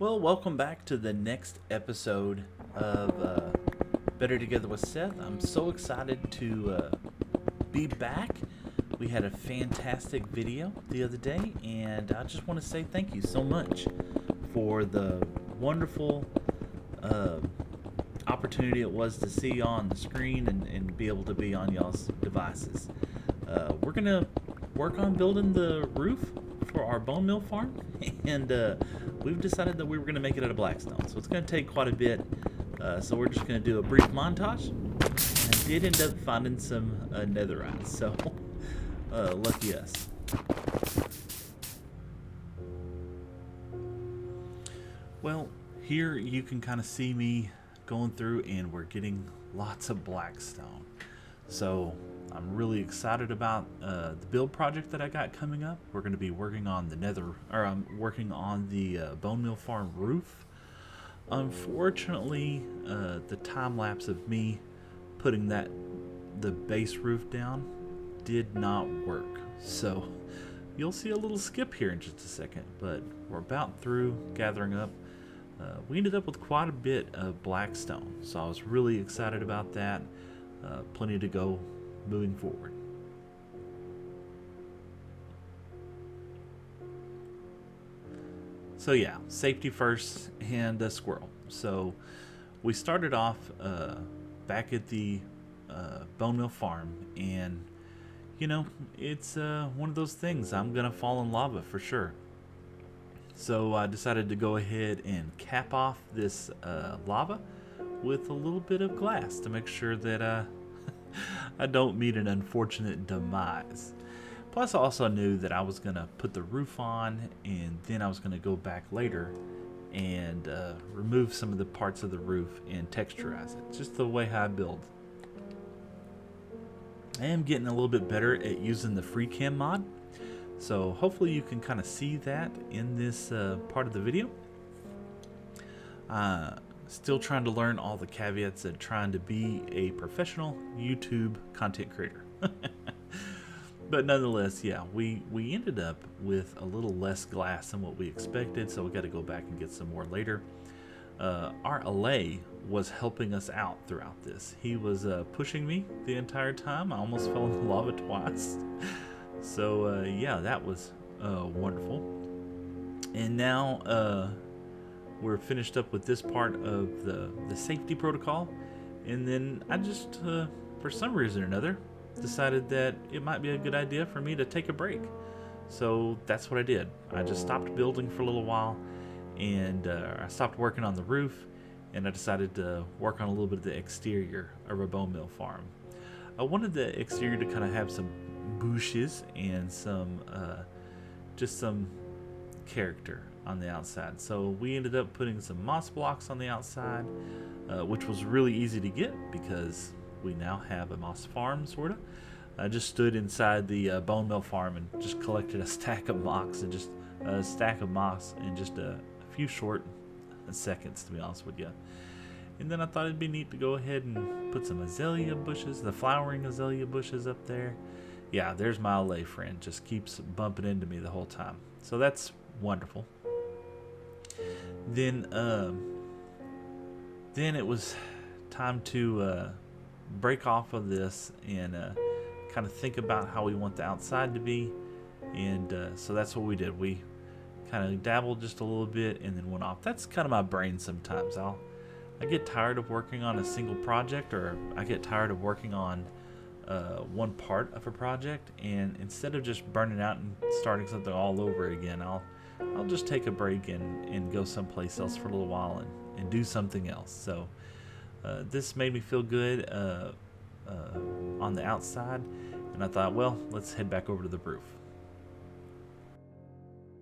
Well, welcome back to the next episode of Better Together with Seth. I'm so excited to be back. We had a fantastic video the other day, and I just want to say thank you so much for the wonderful uh, opportunity it was to see you on the screen and be able to be on y'all's devices. We're going to work on building the roof for our bone mill farm, and we've decided that we were going to make it out of blackstone. So it's going to take quite a bit. So we're just going to do a brief montage. I did end up finding some netherite, so lucky us. Well, here you can kind of see me going through, and we're getting lots of blackstone. So I'm really excited about the build project that I got coming up. We're going to be working on I'm working on the Bonemeal Farm roof. Unfortunately, the time lapse of me putting the base roof down did not work. So you'll see a little skip here in just a second, but we're about through gathering up. We ended up with quite a bit of blackstone, so I was really excited about that. Plenty to go moving forward. So yeah, safety first and a squirrel. So we started off back at the Bonemeal Farm, and it's one of those things. I'm gonna fall in lava for sure. So I decided to go ahead and cap off this lava with a little bit of glass to make sure that I don't meet an unfortunate demise. Plus, I also knew that I was going to put the roof on, and then I was going to go back later and remove some of the parts of the roof and texturize it, just the way I build. I am getting a little bit better at using the FreeCam mod, so hopefully you can kind of see that in this part of the video. Still trying to learn all the caveats of trying to be a professional YouTube content creator. But nonetheless, yeah, we ended up with a little less glass than what we expected, so we got to go back and get some more later. Our Allay was helping us out throughout this. He was pushing me the entire time. I almost fell in the lava twice. So yeah, that was wonderful. And now we're finished up with this part of the safety protocol, and then I just for some reason or another decided that it might be a good idea for me to take a break. So that's what I did. I just stopped building for a little while, and I stopped working on the roof, and I decided to work on a little bit of the exterior of a bone mill farm. I wanted the exterior to kind of have some bushes and some just some character on the outside. So we ended up putting some moss blocks on the outside, which was really easy to get because we now have a moss farm, sort of. I just stood inside the bone mill farm and just collected a stack of moss in just a few short seconds, to be honest with you. And then I thought it'd be neat to go ahead and put some azalea bushes, the flowering azalea bushes up there. Yeah, there's my LA friend, just keeps bumping into me the whole time. So that's wonderful. Then it was time to break off of this and kind of think about how we want the outside to be. And so that's what we did. We kind of dabbled just a little bit and then went off. That's kind of my brain sometimes. I get tired of working on a single project, or I get tired of working on one part of a project, and instead of just burning out and starting something all over again, I'll just take a break and go someplace else for a little while and do something else. So this made me feel good on the outside, and I thought, well, let's head back over to the roof.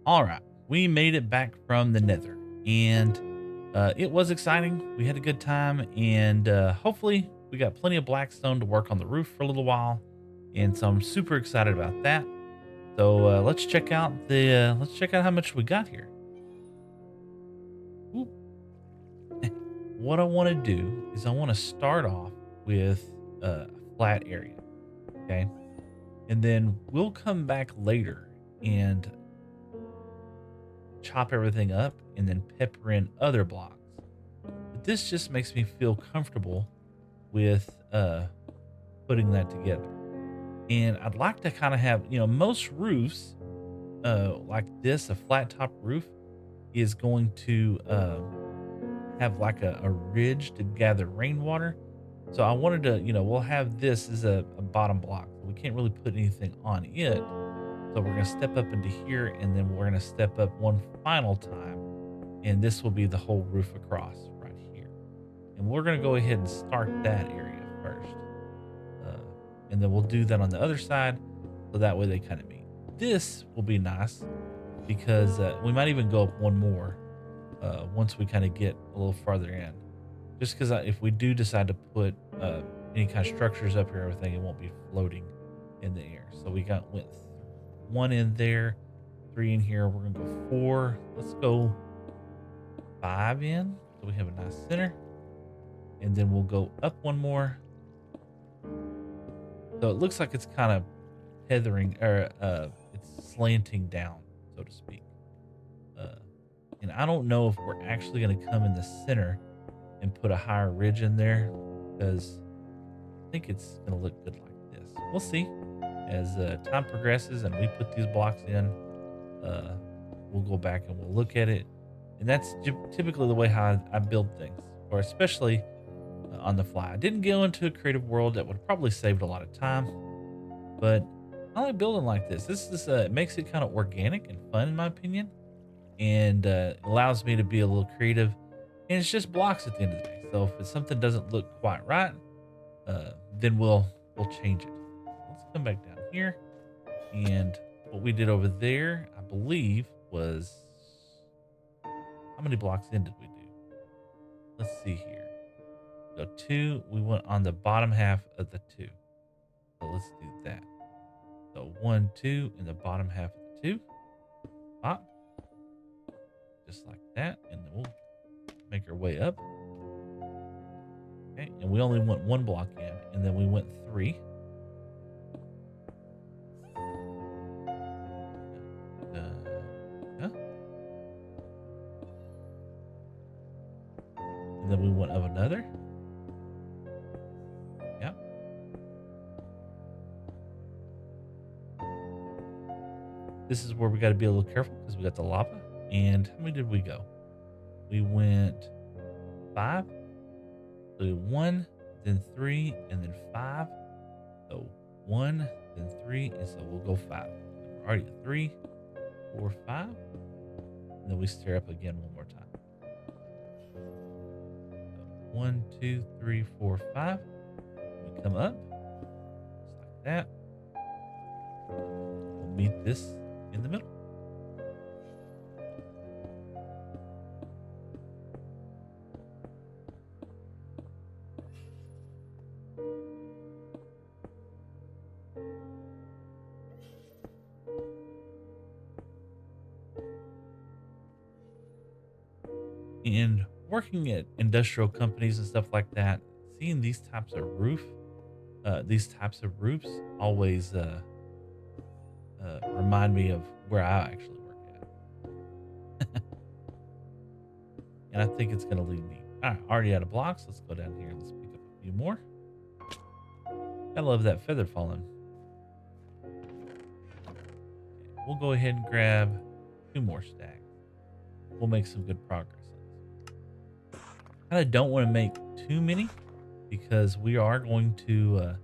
All right, we made it back from the nether, and it was exciting. We had a good time, and hopefully we got plenty of blackstone to work on the roof for a little while, and so I'm super excited about that. So let's check out how much we got here. Ooh. What I want to do is I want to start off with a flat area, okay, and then we'll come back later and chop everything up and then pepper in other blocks. But this just makes me feel comfortable with putting that together. And I'd like to kind of have, most roofs like this, a flat top roof is going to have like a ridge to gather rainwater. So I wanted to, we'll have this as a bottom block. We can't really put anything on it. So we're going to step up into here and then we're going to step up one final time. And this will be the whole roof across right here. And we're going to go ahead and start that area first. And then we'll do that on the other side. So that way they kind of meet. This will be nice because we might even go up one more once we kind of get a little farther in. Just because if we do decide to put any kind of structures up here, everything, it won't be floating in the air. So we went 1 in there, 3 in here. We're gonna go 4. Let's go 5 in, so we have a nice center, and then we'll go up 1 more. So it looks like it's kind of tethering or it's slanting down, so to speak. And I don't know if we're actually gonna come in the center and put a higher ridge in there because I think it's gonna look good like this. We'll see as time progresses and we put these blocks in. We'll go back and we'll look at it, and that's typically the way how I build things, or especially on the fly. I didn't go into a creative world that would have probably saved a lot of time, but I like building like this. This is it makes it kind of organic and fun in my opinion, and allows me to be a little creative. And it's just blocks at the end of the day. So if something doesn't look quite right, then we'll change it. Let's come back down here, and what we did over there, I believe, was how many blocks in did we do? Let's see here. So 2. We went on the bottom half of the 2. So let's do that. So 1, 2 in the bottom half of the 2. Pop, just like that, and then we'll make our way up. Okay, and we only went 1 block in, and then we went 3. And then we went up another. Yep. This is where we got to be a little careful because we got the lava. And how many did we go? We went 5. So 1, then 3, and then 5. So 1, then 3, and so we'll go 5. We're already at 3, 4, 5. And then we stir up again one more time. So 1, 2, 3, 4, 5. We come up, just like that. We'll meet this in the middle. And working at industrial companies and stuff like that, seeing these types of roofs always remind me of where I actually work at. And I think it's going to lead me. All right, already out of blocks. Let's go down here and let's pick up a few more. I love that feather falling. We'll go ahead and grab 2 more stacks. We'll make some good progress. I don't want to make too many because we are going to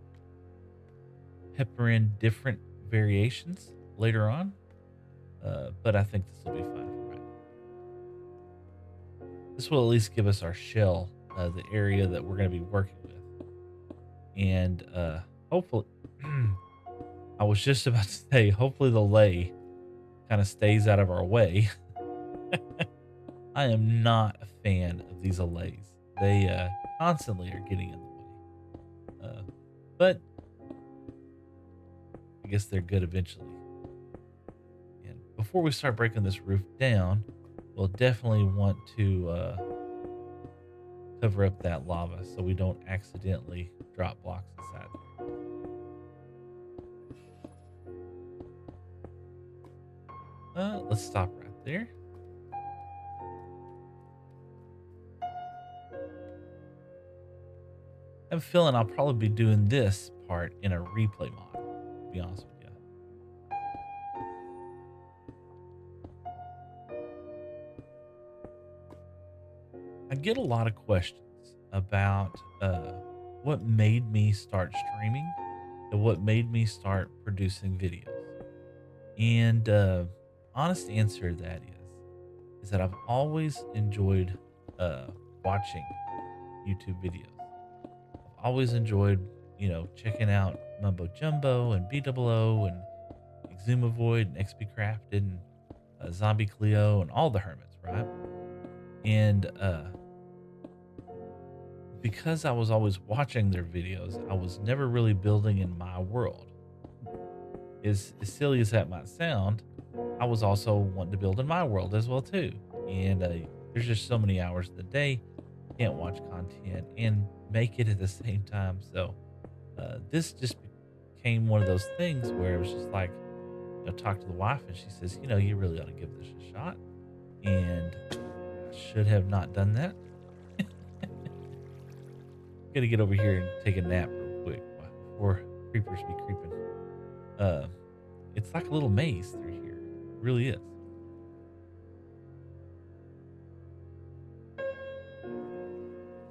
pepper in different variations later on. But I think this will be fine for right now. This will at least give us our shell, the area that we're going to be working with. And hopefully, I was just about to say, hopefully the lay kind of stays out of our way. I am not a fan of these allays. They constantly are getting in the way. But I guess they're good eventually. And before we start breaking this roof down, we'll definitely want to cover up that lava so we don't accidentally drop blocks inside there. Let's stop right there. I have a feeling I'll probably be doing this part in a replay mod, to be honest with you. I get a lot of questions about what made me start streaming and what made me start producing videos. And honest answer to that is that I've always enjoyed uh, watching YouTube videos. I've always enjoyed, checking out Mumbo Jumbo and BOO and Exumavoid and XP Crafted and Zombie Cleo and all the hermits, right? And because I was always watching their videos, I was never really building in my world. As silly as that might sound, I was also wanting to build in my world as well too. And there's just so many hours in the day, can't watch content and make it at the same time. So this just became one of those things where it was just like, talk to the wife and she says, you really ought to give this a shot. And I should have not done that. Gotta get over here and take a nap real quick before creepers be creeping. Uh, it's like a little maze through here. It really is.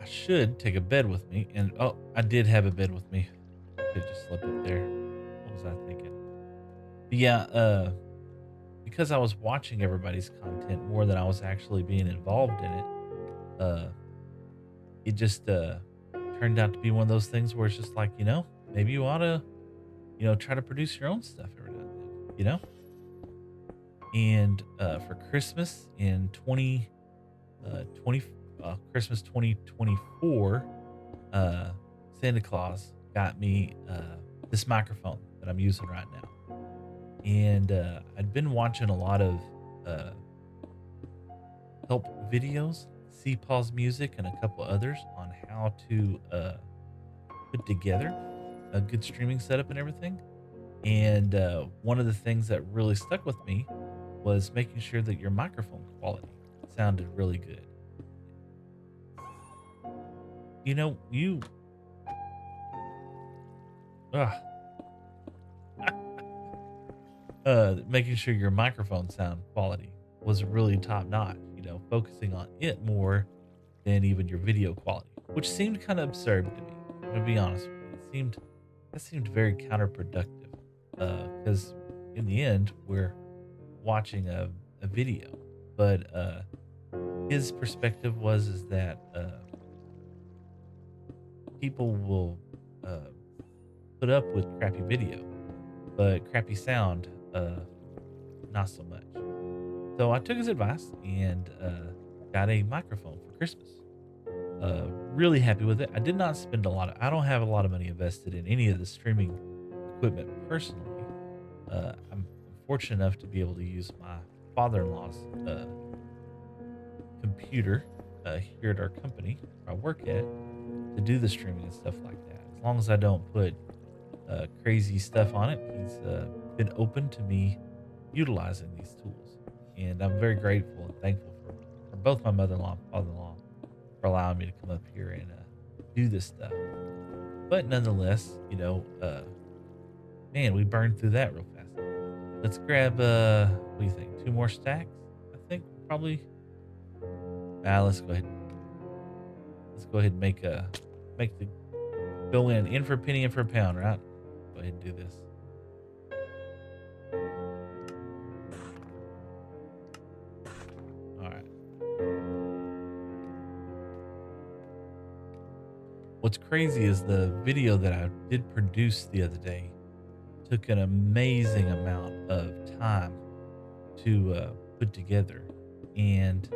I should take a bed with me, and oh, I did have a bed with me. I could just slip up there. What was I thinking? But yeah, because I was watching everybody's content more than I was actually being involved in it, uh, it just turned out to be one of those things where it's just like, maybe you ought to, try to produce your own stuff every now and then, And for Christmas in 20, Christmas 2024, Santa Claus got me this microphone that I'm using right now. And I'd been watching a lot of uh, help videos, Paul's Music, and a couple others on how to put together a good streaming setup and everything. And one of the things that really stuck with me was making sure that your microphone quality sounded really good. You, uh, making sure your microphone sound quality was really top notch, focusing on it more than even your video quality, which seemed kind of absurd to me. I'm gonna be honest with you. That seemed very counterproductive. Because in the end, we're watching a video. But his perspective was is that people will put up with crappy video, but crappy sound, not so much. So I took his advice and got a microphone for Christmas. Really happy with it. I did not spend I don't have a lot of money invested in any of the streaming equipment personally. I'm fortunate enough to be able to use my father-in-law's computer here at our company where I work at to do the streaming and stuff like that. As long as I don't put crazy stuff on it, he's been open to me utilizing these tools. And I'm very grateful and thankful for both my mother-in-law and father-in-law for allowing me to come up here and do this stuff. But nonetheless, man, we burned through that real fast. Let's grab, what do you think? 2 more stacks? I think probably. Let's go ahead. Let's go ahead and make the go in for a penny, in for a pound, right? Go ahead and do this. All right. What's crazy is the video that I did produce the other day took an amazing amount of time to put together, and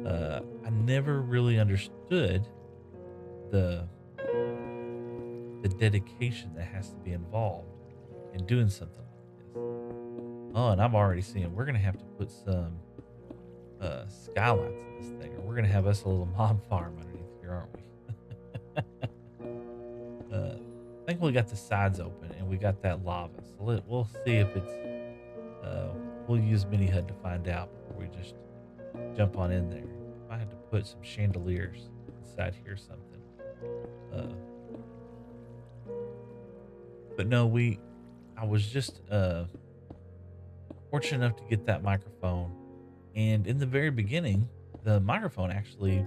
I never really understood the dedication that has to be involved in doing something like this. Oh, and I'm already seeing we're gonna have to put some skylights in this thing, or we're gonna have us a little mob farm underneath here, aren't we? Thankfully, we got the sides open and we got that lava, so we'll see if it's. We'll use Mini HUD to find out before we just jump on in there. I had to put some chandeliers inside here, something. But no, I was just fortunate enough to get that microphone. And in the very beginning, the microphone actually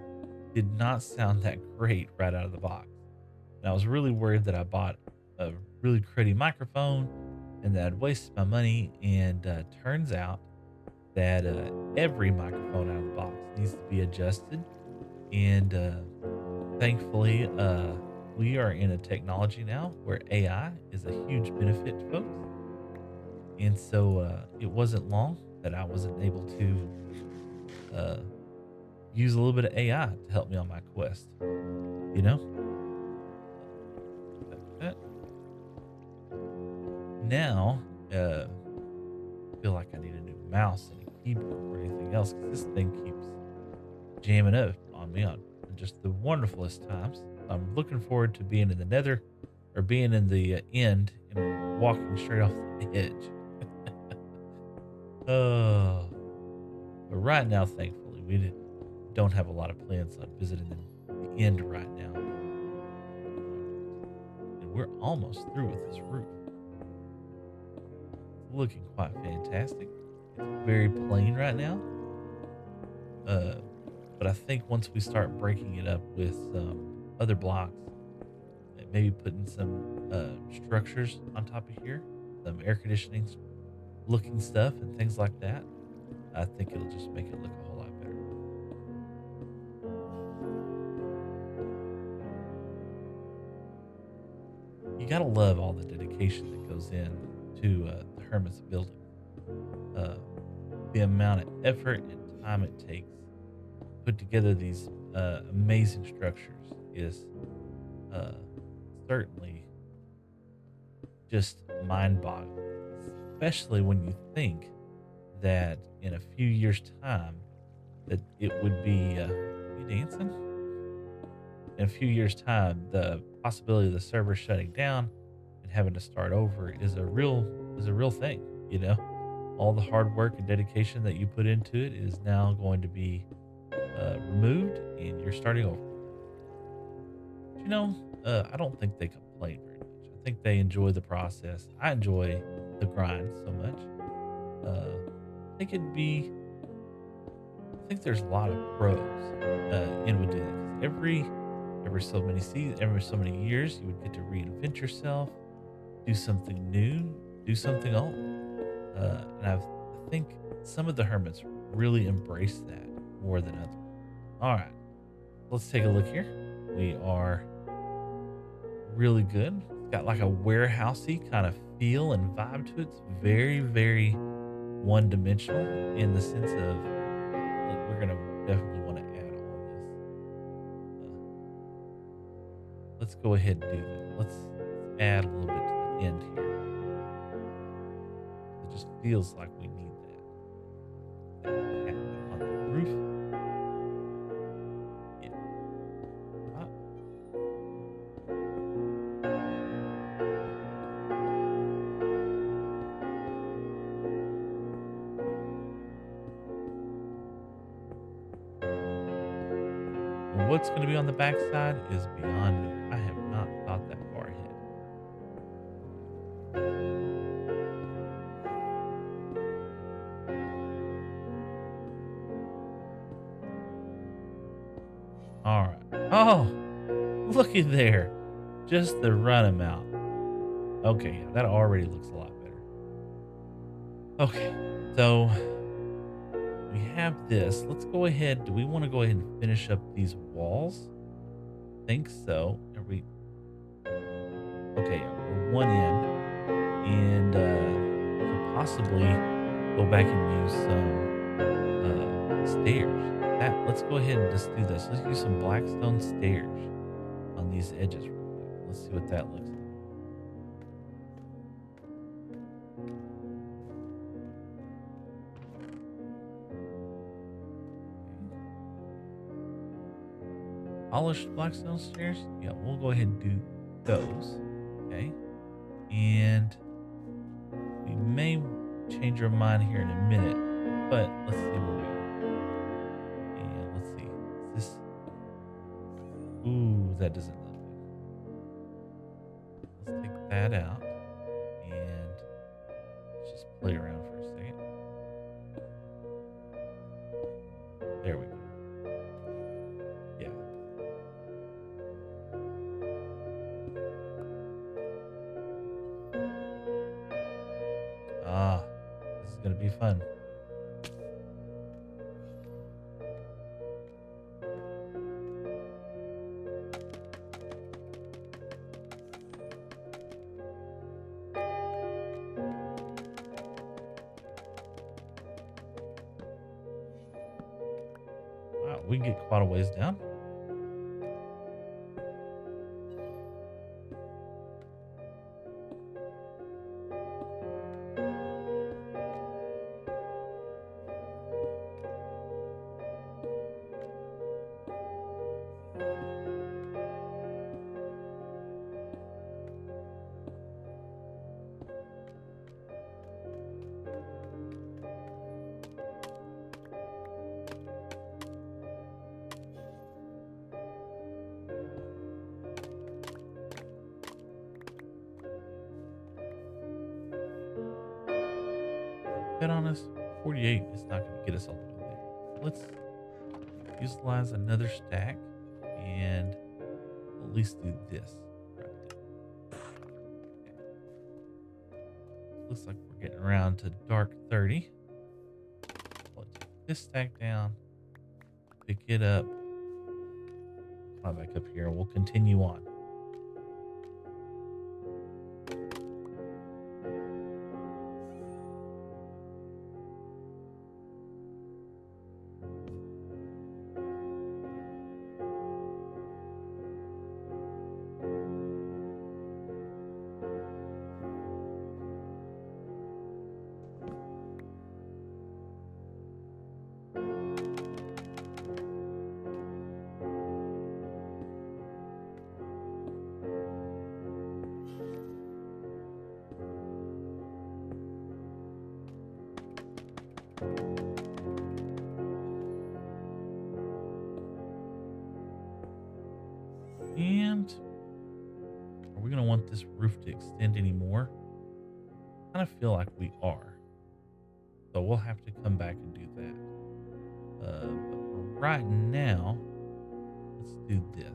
did not sound that great right out of the box. And I was really worried that I bought a really cruddy microphone and that I'd wasted my money. And turns out that every microphone out of the box needs to be adjusted. And thankfully, we are in a technology now where AI is a huge benefit to folks. And so it wasn't long that I wasn't able to uh, use a little bit of AI to help me on my quest. You know, Uh, now I feel like I need a new mouse and a keyboard or anything else because this thing keeps jamming up on me on just the wonderfulest times. I'm looking forward to being in the nether or being in the end and walking straight off the edge. Oh, but right now, thankfully, don't have a lot of plans on visiting the end right now. And we're almost through with this roof. It's looking quite fantastic. It's very plain right now. Uh, but I think once we start breaking it up with some other blocks, and maybe putting some structures on top of here, some air conditioning looking stuff and things like that, I think it'll just make it look a whole lot better. You gotta love all the dedication that goes in to the Hermit's building. Uh, the amount of effort and time it takes to put together these amazing structures is uh, certainly just mind-boggling, especially when you think that in a few years' time that it would be you dancing? In a few years' time, the possibility of the server shutting down and having to start over is a real thing. You know, all the hard work and dedication that you put into it is now going to be removed, and you're starting over. But, I don't think they complain very much. I think they enjoy the process. I enjoy the grind so much. I think it'd be. I think there's a lot of pros in with doing it because every so many years, you would get to reinvent yourself, do something new, do something old. I think some of the hermits really embrace that more than others. All right, let's take a look here. We are really good. It's got like a warehousey kind of feel and vibe to it. It's very, very one dimensional in the sense of like we're gonna definitely want to add all this. Let's go ahead and do that. Let's add a little bit to the end here. It just feels like we need that on the roof. Yeah. Uh, and what's going to be on the backside is beyond me. I have not thought that far ahead. All right. Oh, looky there. Just the run amount. Okay, yeah, that already looks a lot better. Okay, so we have this. Let's go ahead. Do we want to go ahead and finish up these walls? Think so. Are we okay? Yeah, we're one in, and we could possibly go back and use some stairs. That let's go ahead and just do this. Let's use some blackstone stairs on these edges real quick. Let's see what that looks like. Polished blackstone stairs. Yeah, we'll go ahead and do those. Okay, and we may change our mind here in a minute, but let's see where we are. And let's see. Is this? Ooh, that doesn't look good. Let's take that out. play around for a second. There we go. Yeah. Ah, this is gonna be fun. Wow, we can get quite a ways down. Bet on us, 48 is not going to get us all the way there. Let's utilize another stack and at least do this right there. Okay. Looks like we're getting around to dark 30. Let's take this stack down, pick it up, climb back up here, and we'll continue on. And are we going to want this roof to extend anymore? I kind of feel like we are. So we'll have to come back and do that. But for right now, let's do this.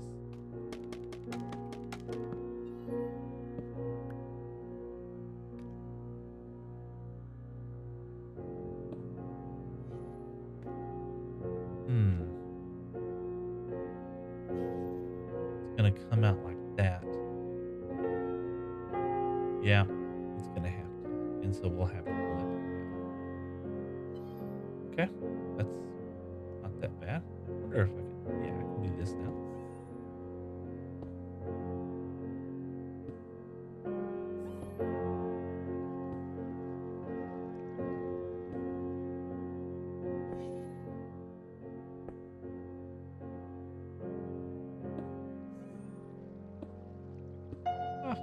It's going to come out like that. Yeah, it's going to have to. And so we'll have to pull that back out. Okay, that's not that bad. I wonder if I can, yeah, I can do this now. Ah,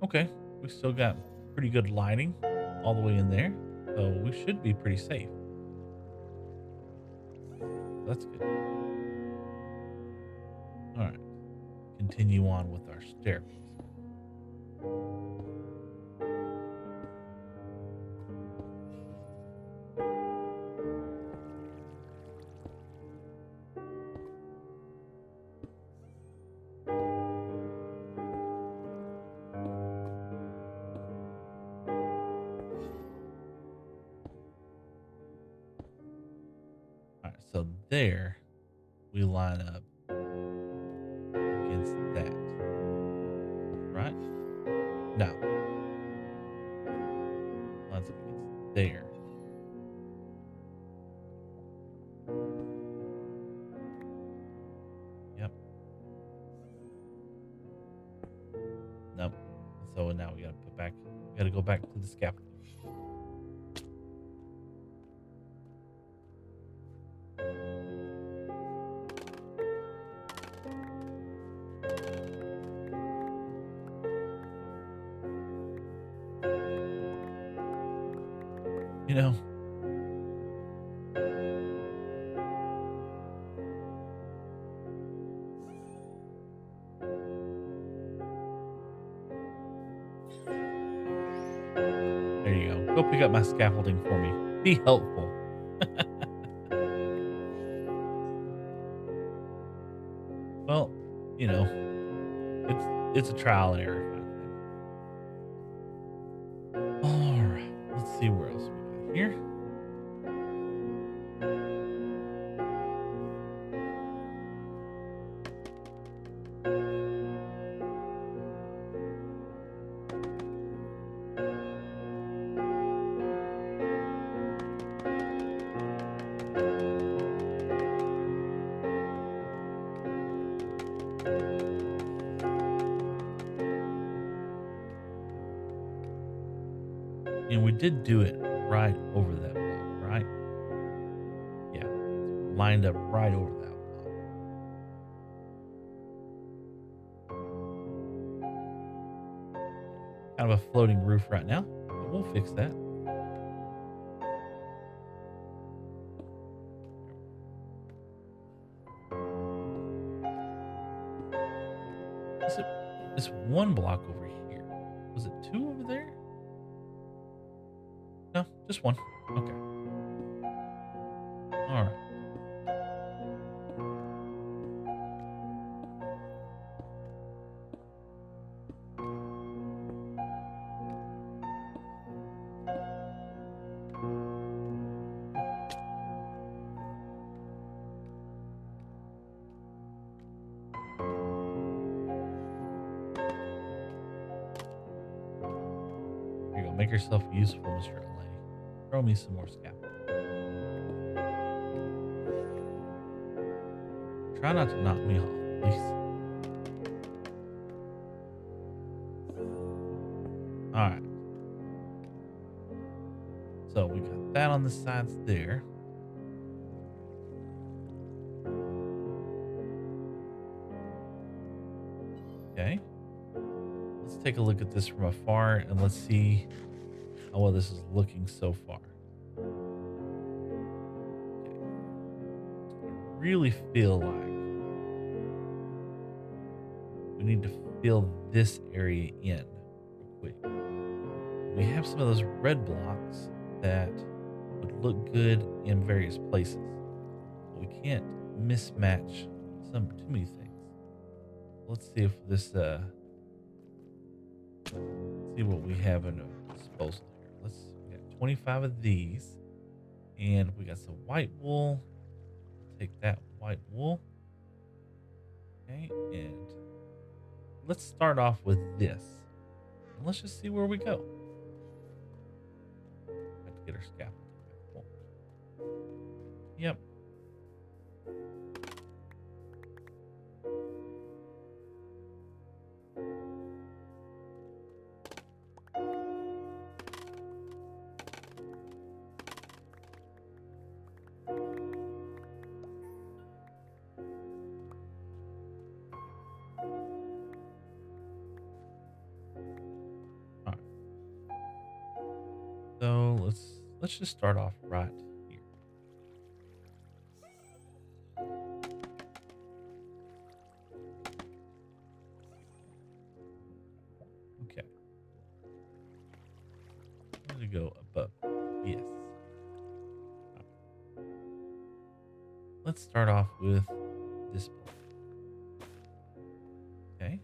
okay, we still got pretty good lighting all the way in there. So we should be pretty safe. That's good. All right, continue on with our staircase. All right, so there we line up against that, right? No, lines up against there. Yep. Nope. So now we gotta put back. We gotta go back to the scaffolding. You know, go pick up my scaffolding for me. Be helpful. Well, you know, it's a trial and error kind of thing. All right, let's see where else we got here. And we did do it right over that block, right? Yeah, it's lined up right over that block. Kind of a floating roof right now, but we'll fix that. Is it this one block over here? Was it two over there? No, just one. Okay. All right. Here you go. Make yourself useful, Mr. LA. Throw me some more scaffolding. Try not to knock me off, please. All right. So we got that on the sides there. Okay. Let's take a look at this from afar and let's see how well this is looking so far. Okay. I really feel like we need to fill this area in real quick. We have some of those red blocks that would look good in various places. But we can't mismatch too many things. Let's see if this see what we have in our disposal here. We got 25 of these, and we got some white wool. Take that white wool. Okay, and let's start off with this. And let's just see where we go. Have to get our scaffolding back. Yep. All right. So let's just start off right here. Okay. I'm gonna go above. Yes. Right. Let's start off with this block. Okay.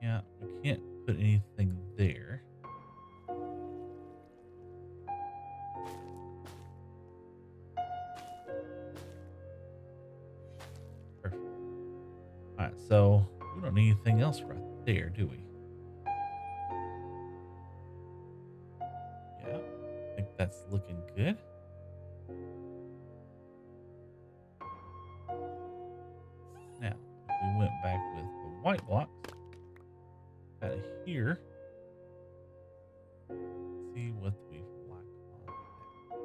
Yeah, we can't put anything there. Perfect. All right, so we don't need anything else right there, do we? Yeah, I think that's looking good. Now, if we went back with the white blocks out of here, Let's see what we've black on.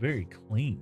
Very clean.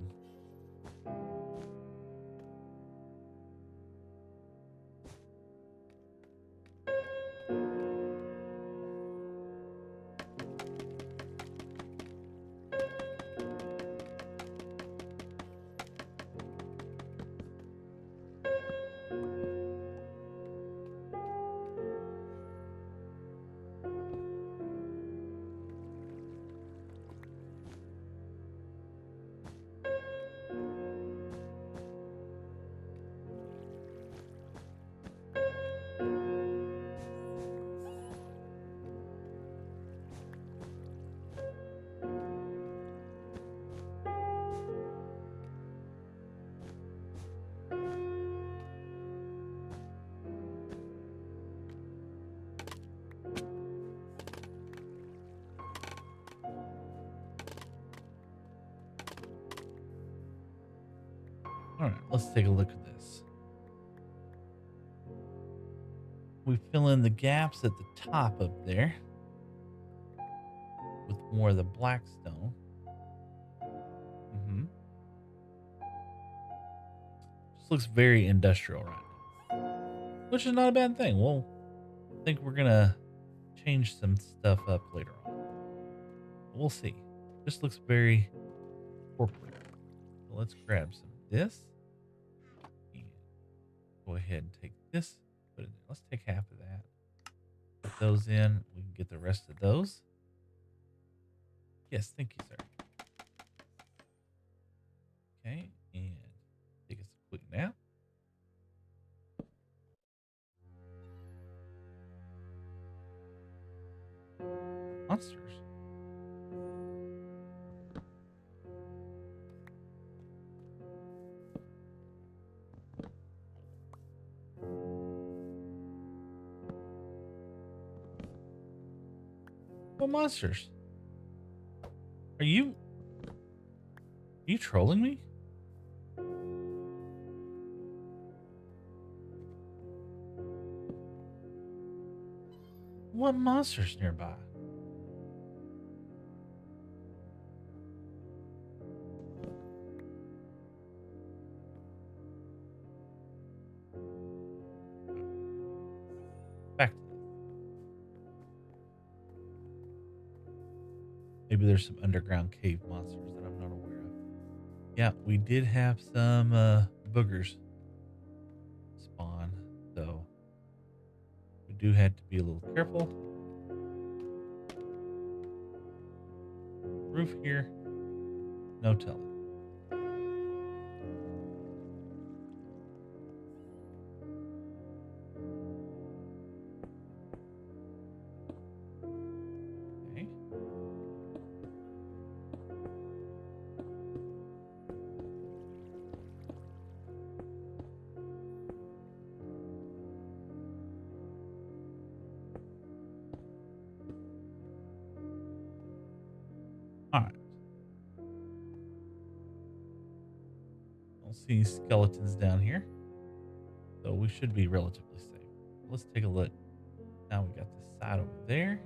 All right, let's take a look at this. We fill in the gaps at the top up there with more of the black stone. Just looks very industrial right now, which is not a bad thing. Well, I think we're gonna change some stuff up later on. We'll see. Just looks very corporate. So let's grab some of this and go ahead and take this. Put it in. Let's take half of that. Put those in. We can get the rest of those. Yes, thank you, sir. Okay, and take us a quick nap. Monsters. What monsters? Are you trolling me? What monsters nearby? Back to this. Maybe there's some underground cave monsters that I'm not aware of. Yeah, we did have some boogers spawn, so we do have to be a little careful. Roof here, no telling. Okay. All right. Don't see any skeletons down here, so we should be relatively safe. Let's take a look. Now we got this side over there.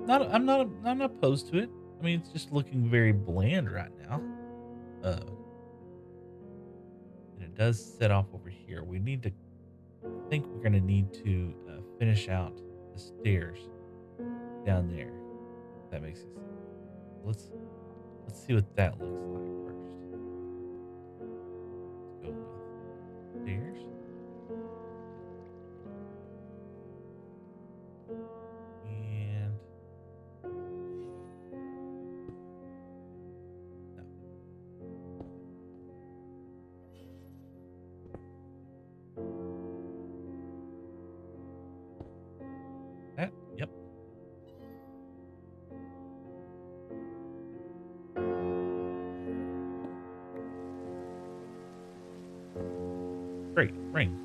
I'm not opposed to it. I mean, it's just looking very bland right now. And it does set off over here. We need to. I think we're gonna need to finish out the stairs down there. If that makes sense. Let's see what that looks like first. Let's go with stairs. And no. That, yep. Great. Ring.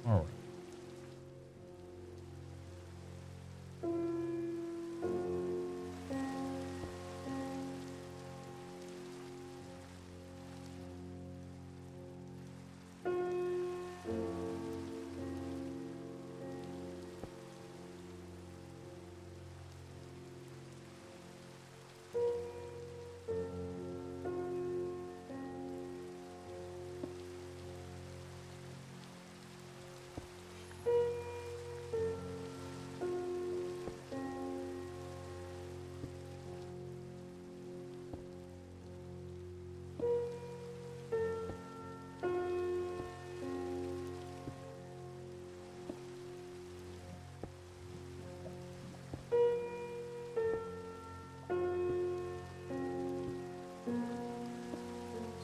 All right.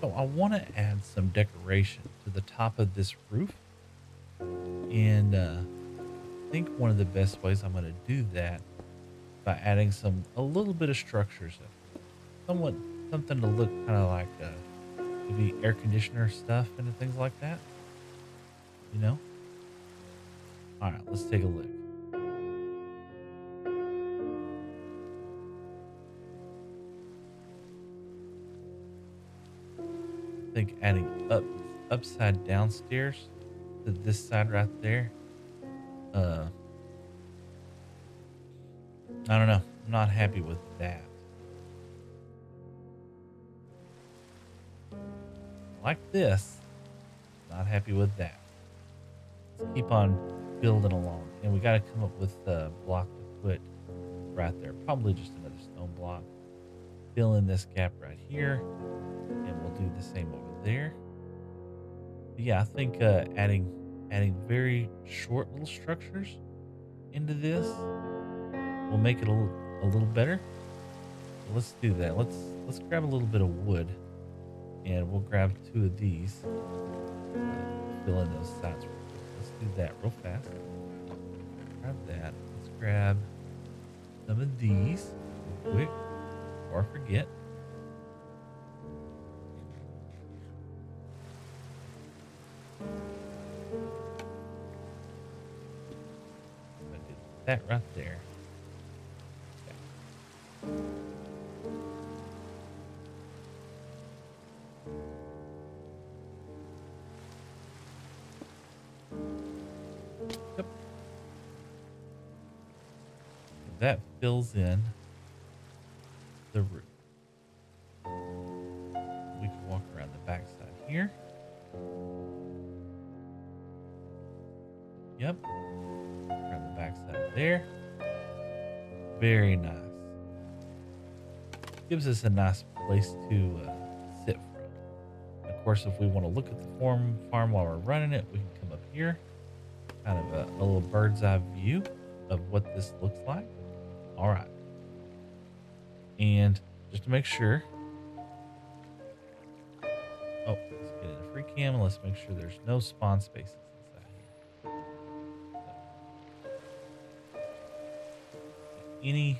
So I want to add some decoration to the top of this roof. And I think one of the best ways I'm going to do that by adding a little bit of structures, somewhat something to look kind of like maybe air conditioner stuff and things like that. You know. All right, let's take a look. I think adding upside down stairs to this side right there. Uh, I don't know. I'm not happy with that. Like this. Not happy with that. Let's keep on building along. And we got to come up with a block to put right there. Probably just another stone block. Fill in this gap right here. And we'll do the same over there. But yeah, I think adding very short little structures into this will make it a little better. So let's do that. Let's grab a little bit of wood, and we'll grab 2 of these. Fill in those sides real quick. Let's do that real fast. Grab that. Let's grab some of these real quick before I forget. I did that right there. Yep. That fills in the roof. We can walk around the backside here. Yep. Around the backside there. Very nice. Gives us a nice place to sit from. Of course, if we want to look at the farm while we're running it, we can come up here. Kind of a little bird's eye view of what this looks like. All right. And just to make sure. Oh, let's get in a free cam and let's make sure there's no spawn spaces inside here. So, any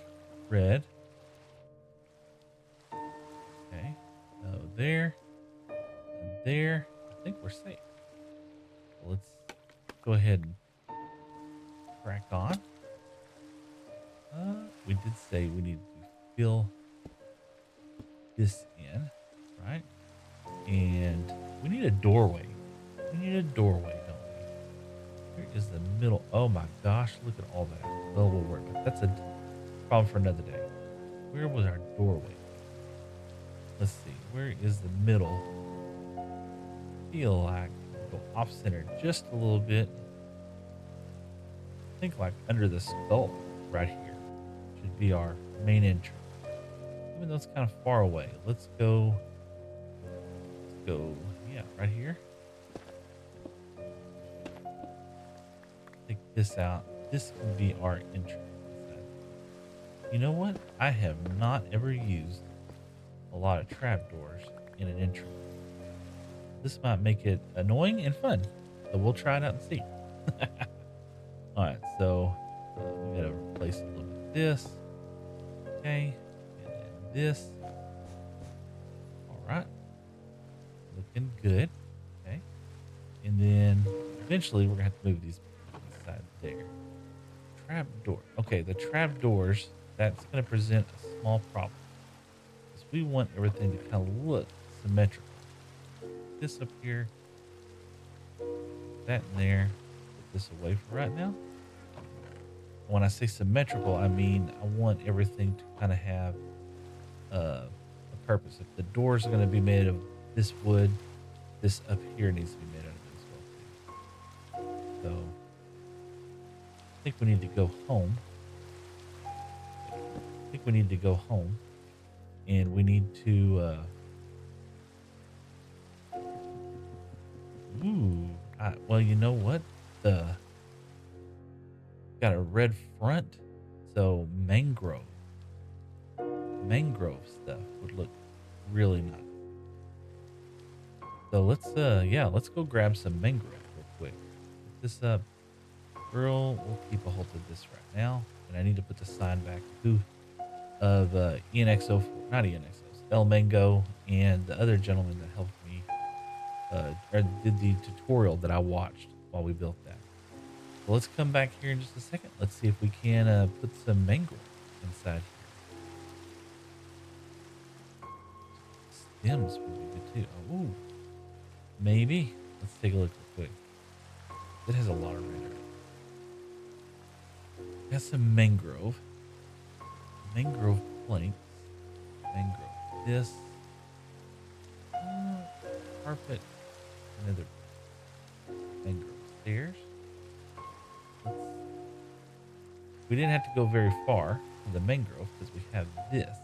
red. Okay. No, there. And there. I think we're safe. So let's go ahead and crack on. We did say we need to fill this in, right? And we need a doorway. We need a doorway, don't we? Here is the middle. Oh my gosh, look at all that. Well, we'll work. That's a problem for another day. Where was our doorway? Let's see. Where is the middle? Feel like go off center just a little bit. I think like under the skull right here should be our main entrance. even though it's kind of far away. Let's go, yeah, right here. Take this out. This can be our entrance. You know what? I have not ever used a lot of trapdoors in an entrance. This might make it annoying and fun. So we'll try it out and see. All right, so we gotta replace a little bit of this. Okay, and then this. All right, looking good. Okay, and then eventually we're gonna have to move these inside there. Trap door. Okay, the trap doors. That's gonna present a small problem because we want everything to kind of look symmetrical. This up here, that in there. Put this away for right now. When I say symmetrical, I mean I want everything to kind of have a purpose. If the doors are going to be made of this wood, this up here needs to be made out of it as well too. So I think we need to go home. And we need to. Well, you know what? The got a red front, so mangrove stuff would look really nice. So let's go grab some mangrove real quick. Put this up, girl. We'll keep a hold of this right now, and I need to put the sign back too of ENXO, not ENXOs, El Mango, and the other gentleman that helped me or did the tutorial that I watched while we built that. So let's come back here in just a second. Let's see if we can put some mangrove inside here. Stems would be good too. Oh, maybe. Let's take a look real quick. It has a lot of red. Got some mangrove planks, mangrove this, carpet, another mangrove stairs. We didn't have to go very far for the mangrove because we have this.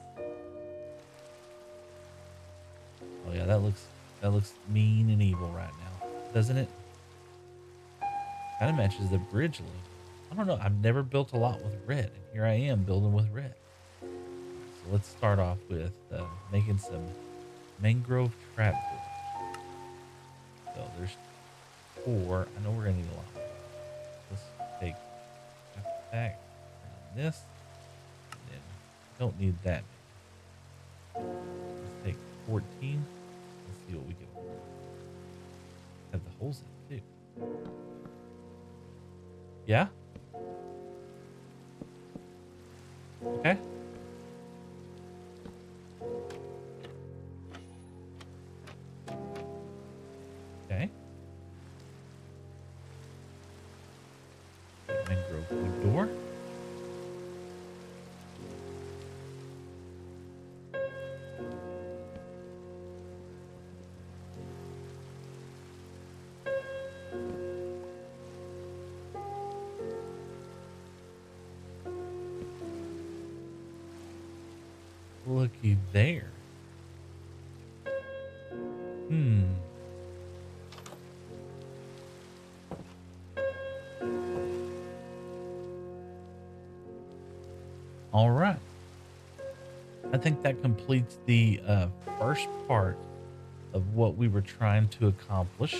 Oh yeah, that looks mean and evil right now, doesn't it? Kind of matches the bridge look. I don't know. I've never built a lot with red, and here I am building with red. So let's start off with making some mangrove trapdoors. So there's 4. I know we're gonna need a lot more. Let's take back this, and then don't need that many. Let's take 14. Let's see what we get. Have the holes in it too. Yeah. Okay. Okay. Mangrove wood door. Looky there. All right. I think that completes the first part of what we were trying to accomplish,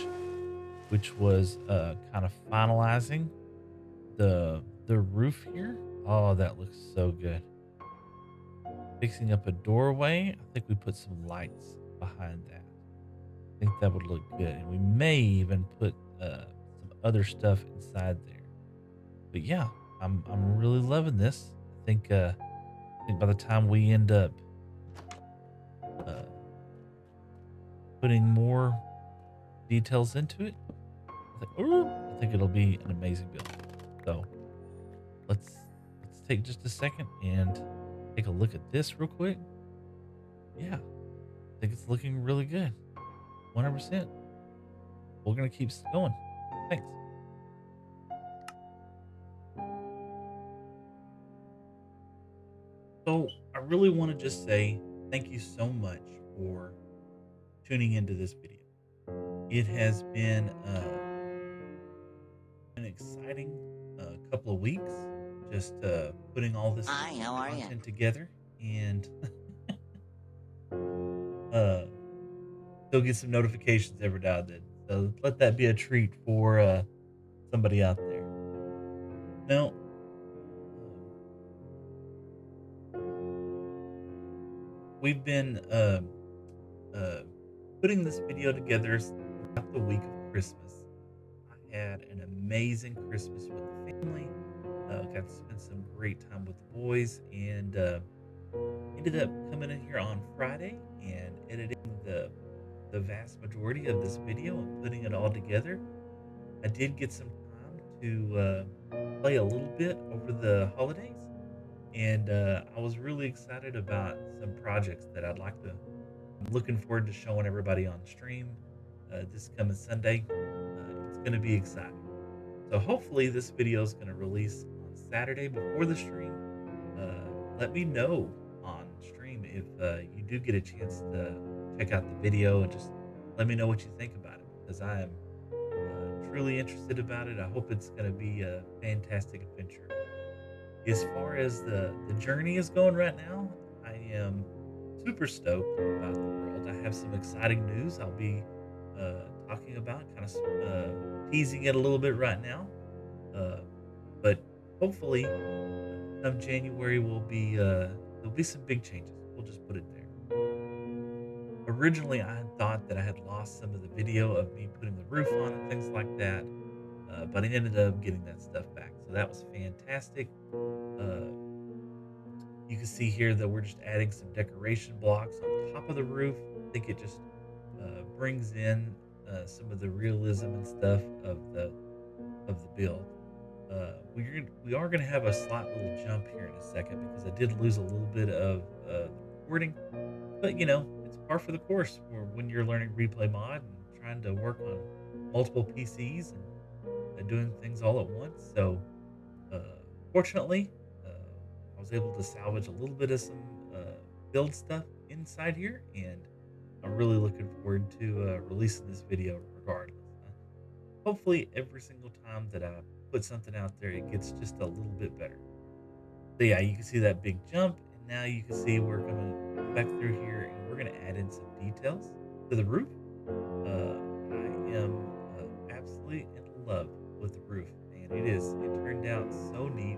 which was kind of finalizing the roof here. Oh, that looks so good. Fixing up a doorway. I think we put some lights behind that. I think that would look good. And we may even put some other stuff inside there. But yeah, I'm really loving this. I think by the time we end up putting more details into it, I think it'll be an amazing build. So let's take just a second and take a look at this real quick. Yeah, I think it's looking really good. 100%. We're going to keep going. Thanks. So I really want to just say thank you so much for tuning into this video. It has been an exciting couple of weeks just putting all this Hi, how are you? content together and uh, still get some notifications every now and then. So let that be a treat for somebody out there. Now, um, we've been uh, putting this video together throughout the week of Christmas. I had an amazing Christmas with the family. Got to spend some great time with the boys, and ended up coming in here on Friday and editing the vast majority of this video and putting it all together. I did get some time to play a little bit over the holidays, and I was really excited about some projects that I'd like to. I'm looking forward to showing everybody on stream this coming Sunday. It's going to be exciting. So hopefully this video is going to release on Saturday before the stream. Let me know on stream if you do get a chance to check out the video and just let me know what you think about it because I am truly interested about it. I hope it's going to be a fantastic adventure. As far as the journey is going right now, I am super stoked about the world. I have some exciting news I'll be talking about, kind of teasing it a little bit right now. Uh, but hopefully, come January, will be there'll be some big changes. We'll just put it there. Originally, I had thought that I had lost some of the video of me putting the roof on and things like that, but I ended up getting that stuff back. So that was fantastic. Uh, you can see here that we're just adding some decoration blocks on top of the roof. I think it just brings in some of the realism and stuff of the build. We are going to have a slight little jump here in a second because I did lose a little bit of the recording, but it's par for the course for when you're learning replay mod and trying to work on multiple PCs and doing things all at once. So uh, fortunately, uh, I was able to salvage a little bit of some build stuff inside here, and I'm really looking forward to releasing this video regardless. Hopefully, every single time that I put something out there, it gets just a little bit better. So yeah, you can see that big jump, and now you can see we're going to come back through here, and we're going to add in some details to the roof. I am absolutely in love with the roof, man. It is. It turned out so neat.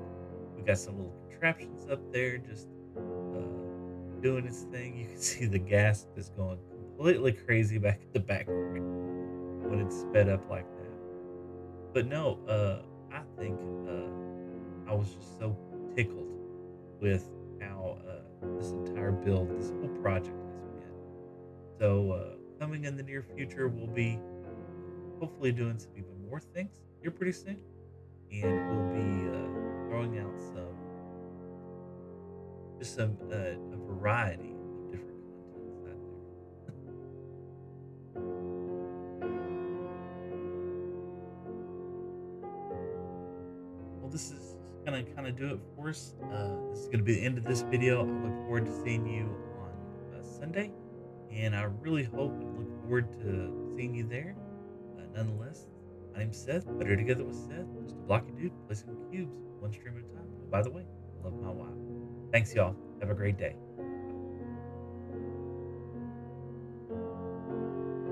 We got some little contraptions up there, just doing its thing. You can see the gas just going completely crazy back at the background when it's sped up like that. But no, I think I was just so tickled with how this entire build, this whole project has been. So coming in the near future, we'll be hopefully doing some even more things here pretty soon, and we'll be throwing out some a variety of different contents out there. Well, this is gonna kind of do it for us. This is gonna be the end of this video. I look forward to seeing you on Sunday, and I really hope and look forward to seeing you there. Nonetheless, my name's Seth. Better together with Seth. Just a blocky dude placing cubes one stream at a time. Oh, by the way, I love my wife. Thanks, y'all. Have a great day.